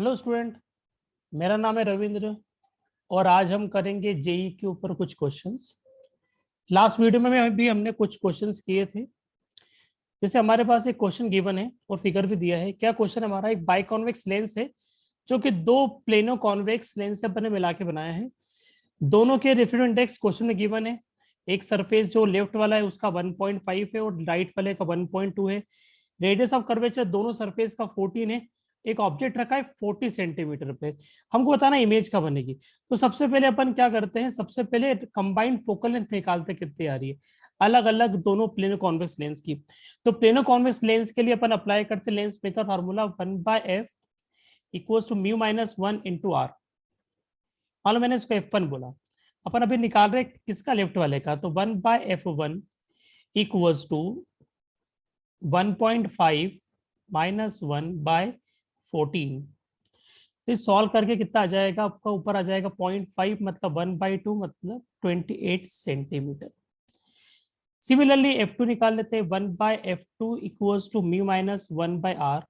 Hello student, मेरा नाम है रविंद्र और आज हम करेंगे जेई के ऊपर कुछ क्वेश्चंस। लास्ट वीडियो में भी हमने कुछ क्वेश्चंस किए थे। जैसे हमारे पास एक क्वेश्चन गिवन है और फिगर भी दिया है। क्या क्वेश्चन हमारा एक बाइकॉन्वेक्स लेंस है जो कि दो प्लेनो कॉन्वेक्स लेंस से अपने मिला के बनाया है। दोनों के रिफ्रैक्टिव इंडेक्स क्वेश्चन में गिवन है। एक सरफेस जो लेफ्ट वाला है उसका 1.5 है और राइट वाले का 1.2 है। रेडियस ऑफ कर्वेचर दोनों सरफेस का 14 है। एक ऑब्जेक्ट रखा है 40 सेंटीमीटर पे। हमको बताना इमेज का बनेगी। तो सबसे पहले अपन क्या करते हैं, सबसे पहले कंबाइंड फोकल लेंथ निकालते कितनी आ रही है अलग अलग दोनों प्लेनो कॉन्वेक्स लेंस की। तो प्लेनो कॉन्वेक्स लेंस के लिए अपन अप्लाई करते lens maker formula 1/f equals to mu minus 1 into R. मान लो मैंने इसको F1 बोला। अपन अभी निकाल रहे किसका, लेफ्ट वाले का। तो 1/f1 इक्वल्स टू 1.5 माइनस 1/14। तो सॉल्व करके कितना आ जाएगा आपका, ऊपर आ जाएगा 0.5 मतलब 1/2 मतलब 28 सेंटीमीटर। सिमिलरली F2 निकाल लेते हैं। 1/f2 equals to mu minus 1/r।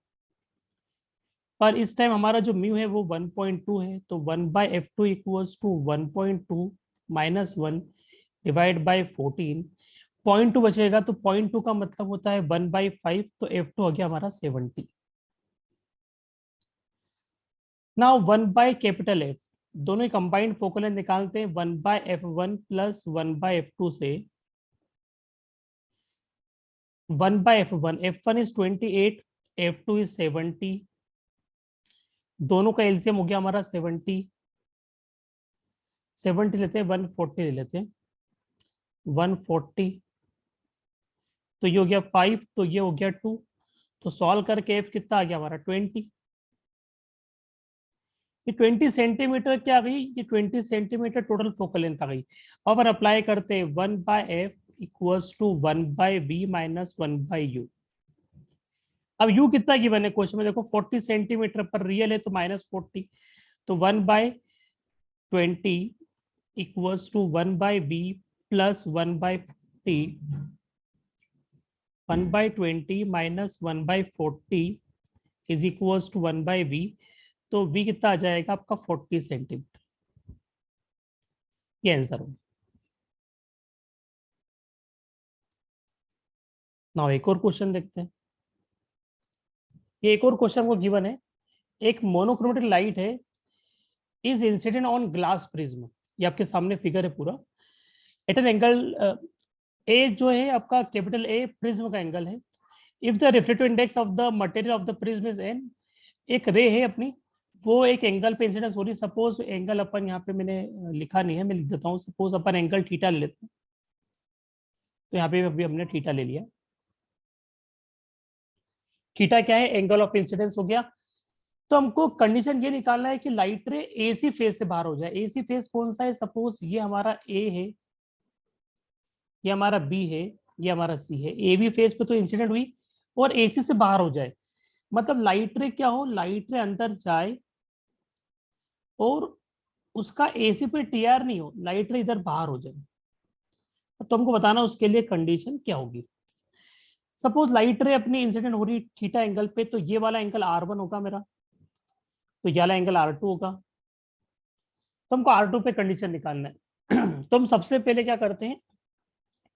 पर इस टाइम हमारा जो म्यू है वो 1.2 है, तो 1/f2 equals to 1.2 minus 1 divide by 14। 0.2 बचेगा, तो 0.2 का मतलब होता है 1/5, तो F2 हो गया हमारा 70। नाउ 1/कैपिटल F, दोनों ही कंबाइंड फोकल लेंथ निकालते हैं। 1/f1 प्लस 1/f2 से 1/f1, F1 is 28, F2 is 70। दोनों का एलसीएम हो गया हमारा 70। 70 लेते हैं, 140 ले लेते हैं। 140 तो ये हो गया 5, तो ये हो गया 2। तो सॉल्व करके एफ कितना आ गया हमारा 20। ये 20 सेंटीमीटर क्या आ गई, ये 20 सेंटीमीटर टोटल फोकल लेंथ आ गई। अब अप्लाई करते हैं 1/f equals to 1/v minus 1/u। अब u कितना गिवन है क्वेश्चन में, देखो 40 सेंटीमीटर पर रियल है तो -40। तो 1/20 equals to 1/v plus 1/40। 1/20 minus 1/40 is equals to 1/v। तो v कितना आ जाएगा आपका 40 सेंटीमीटर। ये आंसर होगा। ना एक और क्वेश्चन देखते हैं। ये एक और क्वेश्चन को गिवन है। एक मोनोक्रोमेटिक लाइट है is incident on glass prism. ये आपके सामने फिगर है पूरा। एट एन एंगल ए जो है आपका कैपिटल ए प्रिज्म का एंगल है। If the refractive index of the material of the prism is an, एक रे है अपनी, वो एक एंगल पे इंसिडेंस हो रही। सपोज एंगल अपन यहाँ पे मैंने लिखा नहीं है, मैं लिख देता हूँ। सपोज अपन एंगल थीटा ले लेते हैं। तो यहाँ पे अभी हमने थीटा ले लिया। थीटा क्या है, एंगल ऑफ इंसिडेंस हो गया। तो हमको कंडीशन ये निकालना है कि लाइट रे एसी फेज से बाहर हो जाए। एसी फेज कौन सा है, सपोज ये हमारा ए है, ये हमारा बी है, ये हमारा सी है। ए बी फेज पे तो इंसिडेंट हुई और एसी से बाहर हो जाए। मतलब लाइट रे क्या हो, लाइट रे अंदर जाए और उसका एसी पे टीआर नहीं हो, लाइट रे इधर बाहर हो जाए। तो हमको बताना उसके लिए कंडीशन क्या होगी। सपोज लाइट रे अपनी इंसिडेंट हो रही थीटा एंगल पे, तो ये वाला एंगल R1 होगा मेरा, तो ये वाला एंगल R2 होगा। तो हमको R2 पे कंडीशन निकालना है। तो हम सबसे पहले क्या करते हैं,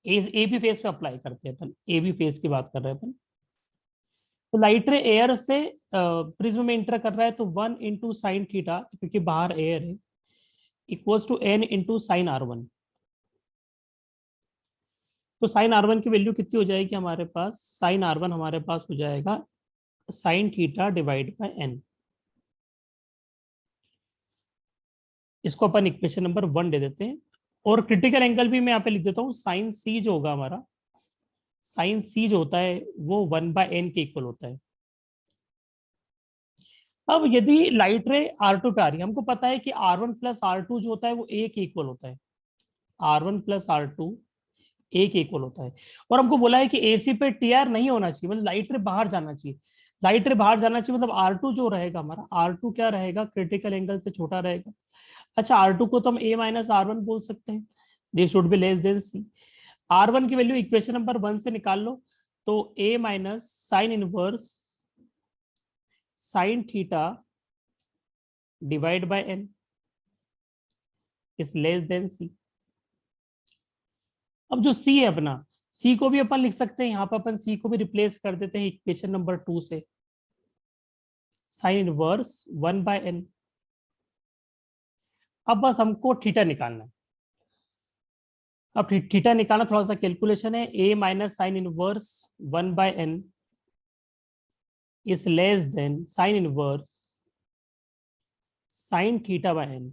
ए बी फेज पे अप्लाई करते हैं। अपन ए बी फेज की बात कर रहे हैं अपन। तो लाइट रे एयर से प्रिज्म में इंटर कर रहा है, तो 1 इंटू साइन थीटा, क्योंकि बाहर एयर है, equals to n into sine R1। तो साइन R1 की वैल्यू कितनी हो जाएगी हमारे पास, साइन R1 हमारे पास हो जाएगा sine theta divide by n। इसको अपन इक्वेशन नंबर 1 दे देते हैं। और क्रिटिकल एंगल भी मैं यहाँ पे लिख देता हूँ। साइन सी जो होगा हमारा, साइन सी जो होता है वो 1/n के इक्वल होता है। अब यदि लाइट रे R2 पे आ रही है, हमको पता है कि R1 प्लस R2 जो होता है वो A के इक्वल होता है। R1 प्लस R2 A के इक्वल होता है। और हमको बोला है कि AC पे TR नहीं होना चाहिए, मतलब लाइट रे बाहर जाना चाहिए। लाइट रे बाहर जाना चाहिए मतलब R2 जो रहेगा हमारा, R2 क्या रहेगा, क्रिटिकल एंगल से छोटा रहेगा। अच्छा, R2 को तो हम A माइनस R1 बोल सकते हैं। This should be less than C। R1 की वैल्यू इक्वेशन नंबर 1 से निकाल लो। तो A minus sine inverse sine theta divide by n is less than c। अब जो c है अपना, c को भी अपन लिख सकते हैं, यहाँ पर अपन c को भी रिप्लेस कर देते हैं इक्वेशन नंबर 2 से, साइन इनवर्स 1/n। अब बस हमको थीटा निकालना है। अब थीटा निकालना थोड़ा सा कैलकुलेशन है, a minus sine inverse 1/n is less than sine inverse sine theta by n।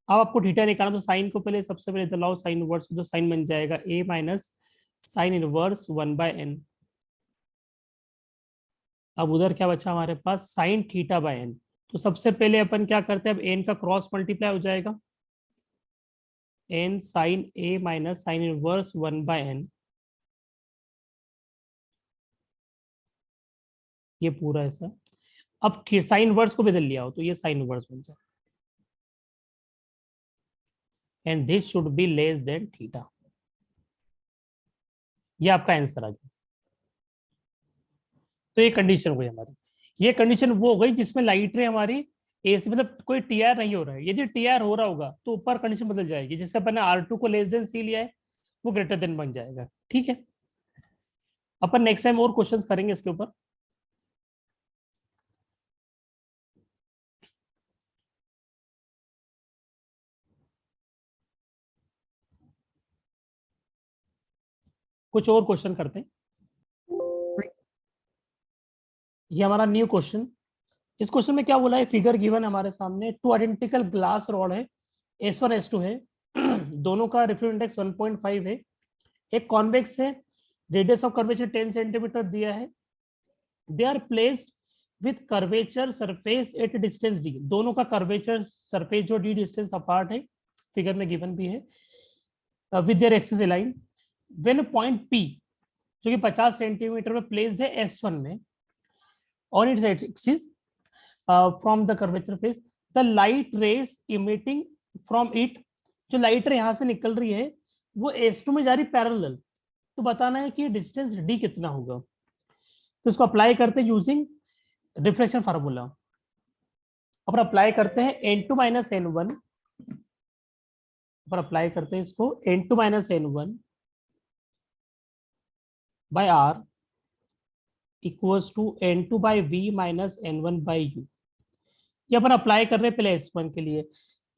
अब आपको थीटा निकालना, तो साइन को पहले सबसे पहले इधर लाओ, साइन इनवर्स, तो साइन बन जाएगा a minus sine inverse 1/n। अब उधर क्या बचा हमारे पास, साइन थीटा बाय n। तो सबसे पहले अपन क्या करते हैं, अब n का क्रॉस मल्टीप्लाई हो जाएगा, n sine a minus sine inverse 1/n, ये पूरा ऐसा। अब साइन इनवर्स को बदल लिया हो तो ये साइन इनवर्स बन जाए, and this should be less than theta. ये आपका आंसर आ गया। तो ये कंडीशन हो गई हमारी। ये कंडीशन वो हो गई जिसमें लाइट रे हमारी ए से, मतलब कोई टीआर नहीं हो रहा है। यदि टीआर हो रहा होगा तो ऊपर कंडीशन बदल जाएगी, जैसे अपन ने R2 को लेस देन सी लिया है, वो ग्रेटर देन बन जाएगा। ठीक है, अपन नेक्स्ट टाइम और क्वेश्चंस करेंगे इसके ऊपर। कुछ और क्वेश्चन करते हैं। ये हमारा न्यू क्वेश्चन। इस क्वेश्चन में क्या बोला है, फिगर गिवन हमारे सामने, टू आइडेंटिकल ग्लास रॉड है, S1 S2 है, दोनों का रिफ्लेक्टिव इंडेक्स 1.5 है, एक कॉन्वेक्स है, रेडियस ऑफ कर्वेचर 10 सेंटीमीटर दिया है, they are placed with curvature surface at distance d। दोनों का कर्वेचर सरफेस जो d डिस्टेंस अपार्ट है, फिगर में गिवन भी है, with their axis align. When point P जो कि 50 सेंटीमीटर में प्लेस्ड है S1 में, on its axis from the curvature face, the light rays emitting from it, जो लाइट रे यहाँ से निकल रही है वो S2 में जा रही पैरेलल। तो बताना है कि डिस्टेंस d कितना होगा। तो इसको अप्लाई करते हैं यूजिंग रिफ्लेक्शन फार्मूला। और अप्लाई करते हैं n2 माइनस n1, और अप्लाई करते हैं इसको n2 minus n1 by r equals to n2 by v minus n1 by u। ये अपन अप्लाई कर रहे हैं पहले S1 के लिए।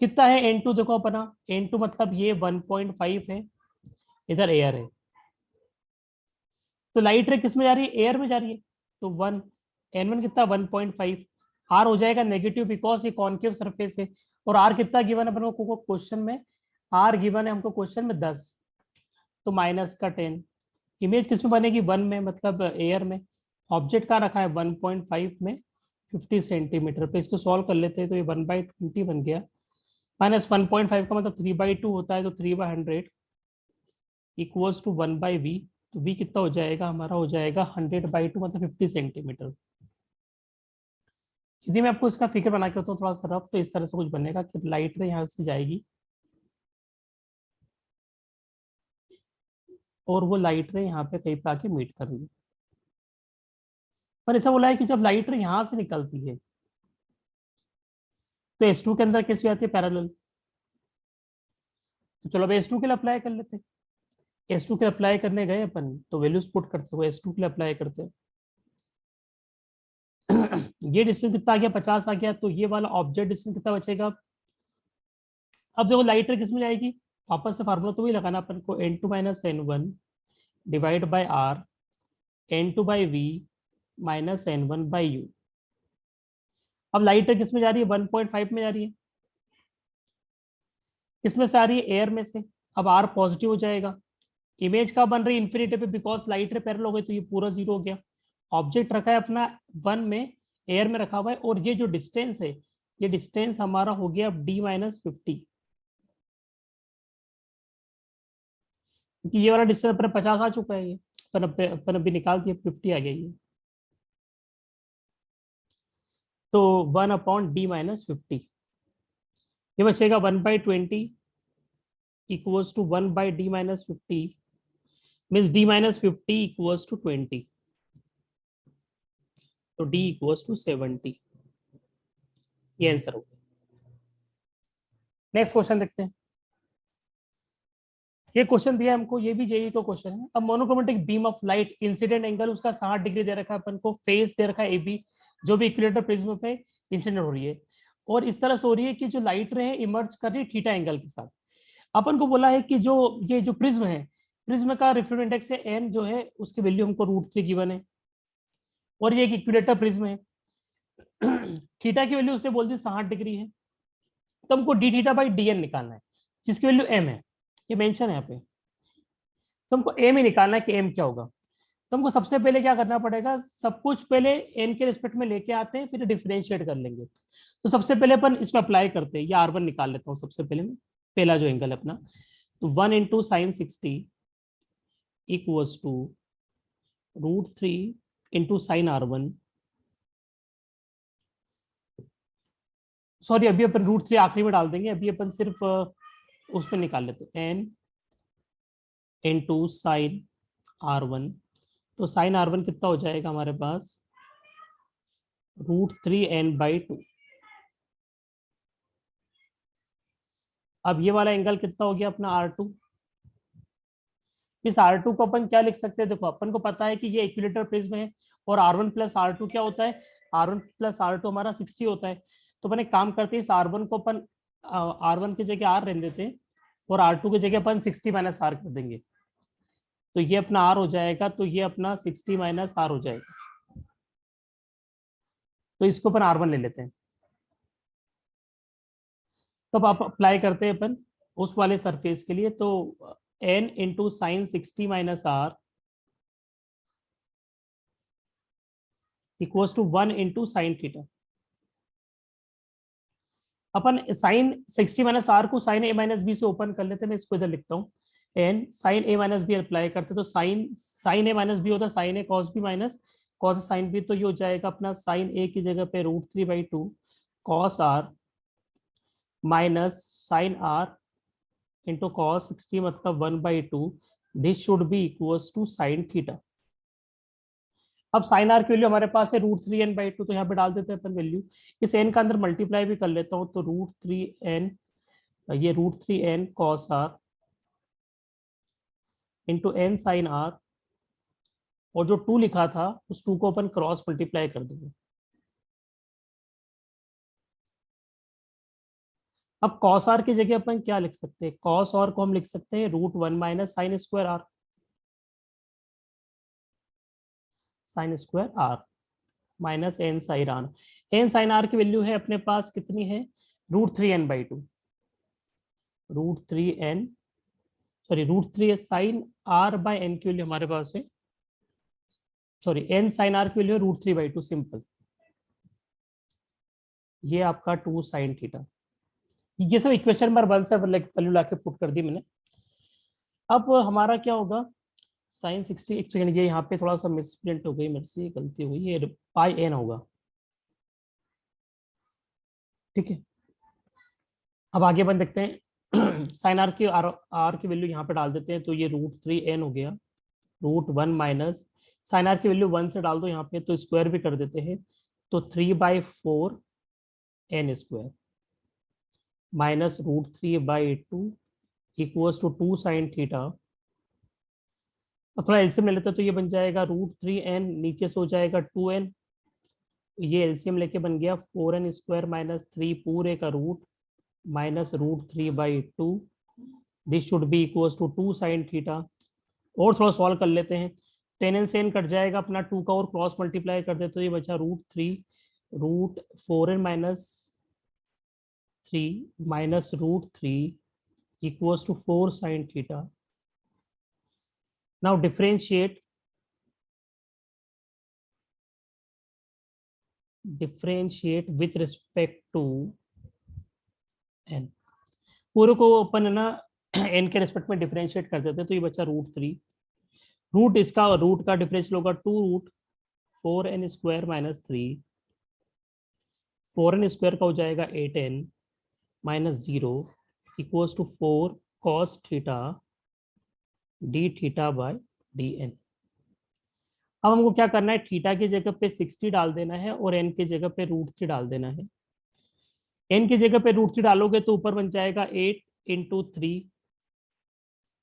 कितना है n2, देखो अपना n2 मतलब ये 1.5 है, इधर एयर है, तो लाइट रे किस में जा रही है, एयर में जा रही है, तो 1, n1 कितना 1.5, r हो जाएगा नेगेटिव बिकॉज ये कॉन्केव सरफेस है, और r कितना गिवन है अपन को क्वेश्चन में, r गिवन है हमको क्वेश्चन में 10, तो माइनस का 10। इमेज किस में बनेगी, 1 में, मतलब एयर में। ऑब्जेक्ट का रखा है 1.5 में 50 सेंटीमीटर पे। इसको सॉल्व कर लेते हैं तो ये 1/20 बन गया, माइनस 1.5 का मतलब 3/2 होता है, तो 3/100 इक्वल्स टू 1/v। तो v कितना हो जाएगा हमारा, हो जाएगा 100/2 मतलब 50 सेंटीमीटर। यदि मैं आपको इसका फिगर बना के होता हूँ थोड़ा सा रफ, तो इस तरह से कुछ बनेगा कि लाइट रे यहाँ से जाएगी और वो लाइट रे यहाँ पे कहीं पे आके मीट कर रही है। पर ऐसा बोला है कि जब लाइट रे यहाँ से निकलती है तो S2 के अंदर कैसी आती है, पैरेलल। तो चलो अब S2 के लिए अप्लाई कर लेते हैं। S2 के लिए अप्लाई करने गए अपन तो वैल्यूज पुट करते हुए S2 के लिए अप्लाई करते हैं। ये डिस्टेंस कितना आ गया, 50 आ गया, तो ये वाला ऑब्जेक्ट डिस्टेंस कितना बचेगा। अब देखो लाइट रे किस में जाएगी, वापस से फार्मूला तो वही लगाना अपन को, n2 minus n1 divide by r n2 by v minus n1 by u। अब लाइट रे किस में जा रही है, 1.5 में जा रही है, किसमें से आ रही है, एयर में से। अब r पॉजिटिव हो जाएगा, इमेज का बन रही है इन्फिनिटी पे, बिकॉज लाइट रे पैरेलल हो गई तो ये पूरा 0 हो गया। ऑब्जेक्ट रखा है अपना 1 में, एयर में रखा हुआ है, और ये जो डिस्टेंस है, ये डिस्टेंस हमारा हो गया d माइनस 50, क्योंकि ये वाला डिस्टेंस अपने 50 आ चुका है, ये अपन अभी निकाल दिया, 50 आ गया ये। तो 1/d माइनस 50, ये बचेगा 1/20 equals to 1/d minus 50, means d minus 50 equals to 20, तो d इक्वल्स टू 70। ये आंसर हो गया। नेक्स्ट क्वेश्चन देखते हैं। ये क्वेश्चन दिया हमको, ये भी जेई का क्वेश्चन है। अब monochromatic beam of light, incident angle उसका 60 डिग्री दे रखा है अपन को, फेस दे रखा है एबी, जो भी इक्विलेटर प्रिज्म पे इंसिडेंट हो रही है, और इस तरह से हो रही है कि जो लाइट रे इमर्ज कर रही है थीटा एंगल के साथ। अपन को बोला है कि जो ये जो प्रिज्म है, प्रिज्म का रिफ्रैक्टिव इंडेक्स है एन जो है, उसकी वैल्यू हमको √3 गिवन है, और ये एक इक्विलेटर प्रिज्म है। थीटा की वैल्यू उसने बोल दी 60 डिग्री है, तो हमको D theta by D N निकालना है, जिसकी वैल्यू एम है, ये मेंशन है यहाँ पे। तो हमको एम ही निकालना है कि एम क्या होगा। तो हमको सबसे पहले क्या करना पड़ेगा, सब कुछ पहले एन के रिस्पेक्ट में लेके आते हैं, फिर डिफरेंशिएट कर लेंगे। तो सबसे पहले अपन इसमें अप्लाई करते हैं, ये R1 निकाल लेता हूँ सबसे पहले मैं, पहला जो एंगल है अपना। तो 1 into sine 60 equals to √3 into sine R1, sorry अभी अपन √3 आखिरी में डाल देंगे, अभी अपन सिर्फ उस पर निकाल लेते हैं, एन इंटू साइन R1। तो साइन R1 कितना हो जाएगा हमारे पास, √3n/2। अब ये वाला एंगल कितना हो गया अपना R2। इस R2 को अपन क्या लिख सकते हैं, देखो अपन को पता है कि ये इक्विलेटर प्रिज्म है, और R1 प्लस R2 क्या होता है, R1 प्लस R2 हमारा 60 होता है। तो अपन एक काम करते हैं, इस R1 को अपन R1 की जगह R रहने देते हैं, और R2 की जगह अपन 60 माइनस R कर देंगे, तो ये अपना R हो जाएगा, तो ये अपना 60 माइनस R हो जाएगा। तो इसको अपन R1 ले लेते हैं। तो अब आप अप्लाई करते हैं अपन उस वाले सरफेस के लिए, तो n into sine 60 minus R equals to 1 into sine theta. अपन साइन 60 माइनस R को साइन a माइनस बी से ओपन कर लेते हैं, मैं इसको इधर लिखता हूँ, n sine a minus B apply करते, तो साइन a माइनस बी होता है sine a cos B minus cos sine B, तो ये हो जाएगा अपना साइन a की जगह पे √3/2 cos R minus sine R into cos 60 मतलब 1/2, this should be equals to sine theta. अब साइन आर की वैल्यू हमारे पास है √3n/2, तो यहाँ पे डाल देते हैं अपन वैल्यू, इस n का अंदर मल्टीप्लाई भी कर लेता हूँ, तो √3n, ये √3n cos R into n sine R, और जो 2 लिखा था उस 2 को अपन क्रॉस मल्टीप्लाई कर देंगे। अब कॉस आर की जगह अपन क्या लिख सकते हैं, कॉस और को हम लिख सकते हैं √1 minus sine square R, sine square R minus n sine R। n sine R की वैल्यू है अपने पास कितनी है, √3n/2, √3n sorry √3 sign R/n की वैल्यू हमारे पास है, सॉरी n साइन R की वैल्यू है √3/2 सिंपल, ये आपका 2 साइन थीटा। ये सब इक्वेशन नंबर 1 से वैल्यू लाके पुट कर दी मैंने। अब हमारा क्या होगा, साइन 60, एक सेकंड, ये यहाँ पे थोड़ा सा मिसप्रिंट हो गई मेरे से, गलती हो गई, ये पाई n होगा, ठीक है। अब आगे अपन देखते हैं, साइन आर की वैल्यू यहाँ पे डाल देते हैं, तो ये √3n हो गया, √1 माइनस साइन आर की वैल्यू 1 से डाल दो यहाँ पे, तो स्क्वायर भी कर देते हैं, तो 3/4 n square minus √3/2 equals to 2 sine theta. अब थोड़ा एलसीएम ले लेते हैं, तो ये बन जाएगा √3n, नीचे से हो जाएगा 2n, ये एलसीएम लेके बन गया 4n स्क्वायर माइनस 3 पूरे का root minus √3/2, this should be equals to 2 sine theta. और थोड़ा सॉल्व कर लेते हैं, 10n से n कट जाएगा अपना, 2 का और क्रॉस मल्टीप्लाई कर देते, तो ये बचा √4n minus 3 minus √3 equals to 4 sine theta. Now differentiate with respect to n, पूरे को अपन है ना n के रिस्पेक्ट में डिफरेंशिएट कर देते, तो ये बचा √3, रूट इसका रूट का डिफरेंशियल होगा 2√4n square minus 3, 4n square का हो जाएगा 8n minus 0 equals to 4 cos theta D theta by D N. अब हमको क्या करना है, थीटा की जगह पे 60 डाल देना है और n की जगह पे √3 डाल देना है, n की जगह पे √3 डालोगे तो ऊपर बन जाएगा 8 इंटू 3,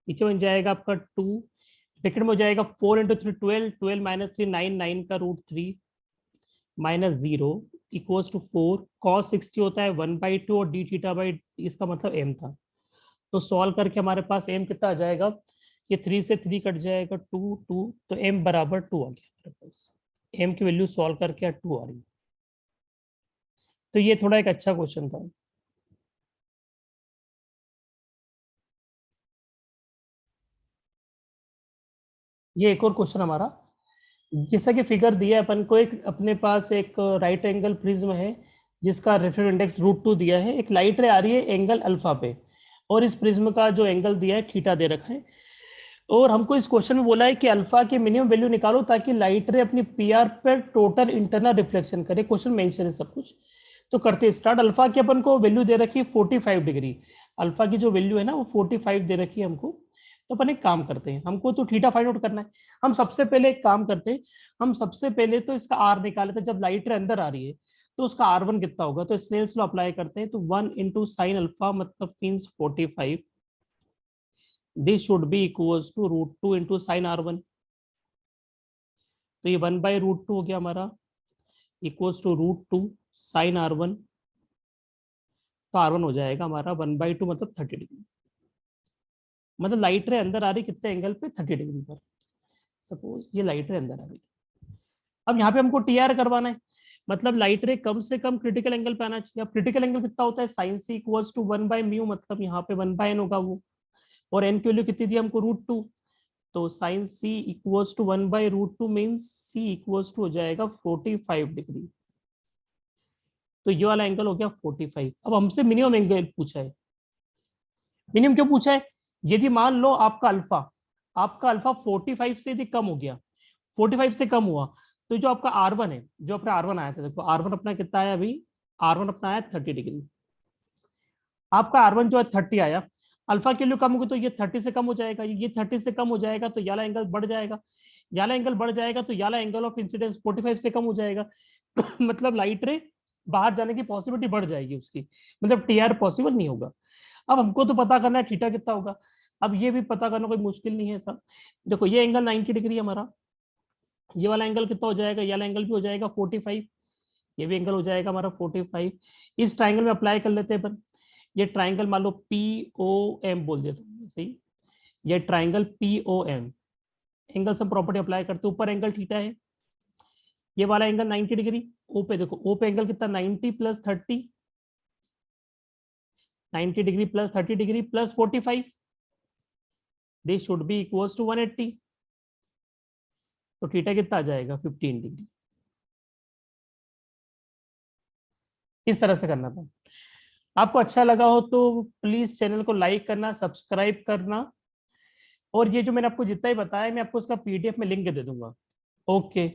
नीचे बन जाएगा आपका 2, ब्रैकेट में हो जाएगा 4 इंटू 3 12, 12 माइनस 3 9, 9 का √3 माइनस 0 इक्वल्स टू 4, cos 60 होता है 1/2 और d थीटा बाई, इसका मतलब m था। तो सॉल्व करके हमारे पास m कितना आ जाएगा, ये 3 से 3 कट जाएगा 2 2, तो m बराबर 2 आ गया हमारे पास। m की वैल्यू सॉल्व करके 2 आ रही है। तो ये थोड़ा एक अच्छा क्वेश्चन था। ये एक और क्वेश्चन हमारा, जैसा कि फिगर दिया है अपन को, एक अपने पास एक राइट एंगल प्रिज्म है जिसका रेफरेंस इंडेक्स √2 दिया है, एक लाइट रे आ रही है एंगल अल्फा पे, और इस प्रिज्म का जो एंगल दिया है थीटा दे रखा है, और हमको इस क्वेश्चन में बोला है कि अल्फा की मिनिमम वैल्यू निकालो ताकि लाइट रे अपनी पीआर पर टोटल इंटरनल रिफ्लेक्शन करे। क्वेश्चन मेंशन है सब कुछ, तो करते स्टार्ट। अल्फा की अपन को वैल्यू दे रखी है 45 डिग्री, अल्फा की जो वैल्यू है ना वो 45 दे रखी है हमको। तो अपन एक काम करते हैं, हमको तो थीटा फाइंड आउट करना है। हम सबसे पहले एक काम करते हैं, हम सबसे पहले तो इसका आर निकाले थे, जब लाइट रे अंदर आ रही है तो उसका R1 कितना होगा, तो स्नेल्स लॉ अप्लाई करते हैं। तो 1 इंटू साइन अल्फा मतलब means 45, this should be equals to √2 into sine R1। तो ये 1/√2 हो गया हमारा, इक्वल्स टू √2 साइन R1। तो R1 हो जाएगा हमारा 1/2 मतलब 30 डिग्री, मतलब लाइट रे अंदर आ रही कितने एंगल पे, 30 डिग्री पर। सपोज ये लाइट रे अंदर आ रही, अब यहाँ पे हमको TR करवाना है, मतलब लाइट रे कम से कम क्रिटिकल एंगल पे आना चाहिए। अब क्रिटिकल एंगल कितना होता है, साइन सी इक्वल्स टू 1/μ, मतलब यहाँ पे 1/n होगा वो, और n की वैल्यू कितनी दी हमको, √2। तो sine C equals to 1/√2 means C equals to हो जाएगा 45 डिग्री। तो ये वाला एंगल हो गया 45। अब हमसे मिनिमम एंगल पूछा है। मिनिमम क्यों पूछा है, यदि मान लो आपका अल्फा 45 से यदि कम हो गया, 45 से कम हुआ, तो जो आपका R1 है, जो अपना R1 आया था, देखो R1 अपना कितना आया अभी, R1 अपना आया 30 डिग्री। आपका R1 जो है 30 आया, अल्फा की वैल्यू कम होगी तो ये 30 से कम हो जाएगा, ये 30 से कम हो जाएगा तो याला एंगल बढ़ जाएगा, याला एंगल बढ़ जाएगा तो याला एंगल ऑफ इंसिडेंस 45 से कम हो जाएगा। मतलब लाइट रे बाहर जाने की पॉसिबिलिटी बढ़ जाएगी उसकी, मतलब TR पॉसिबल नहीं होगा। अब हमको तो पता करना है थीटा कितना होगा, अब ये भी पता करना कोई मुश्किल नहीं है सब। देखो ये एंगल 90 डिग्री हमारा, ये वाला एंगल कितना हो जाएगा, ये वाला एंगल भी हो जाएगा 45, ये भी एंगल हो जाएगा हमारा 45। इस ट्राइंगल में अप्लाई कर लेते हैं अपन, ये ट्राइंगल मान लो POM बोल देता हूँ सही, ये ट्राइंगल POM, एंगल सब प्रॉपर्टी अप्लाई करते, ऊपर एंगल थीटा है, ये वाला एंगल 90 डिग्री, ओ पे देखो, ओ पे एंगल कितना 90 plus 30, 90 degree plus 30 degree plus 45, this should be equals to 180। तो थीटा कितना आ जाएगा 15 डिग्री। इस तरह से करना था। आपको अच्छा लगा हो तो प्लीज चैनल को लाइक करना, सब्सक्राइब करना, और ये जो मैंने आपको जितना ही बताया मैं आपको उसका PDF में लिंक दे दूंगा। ओके।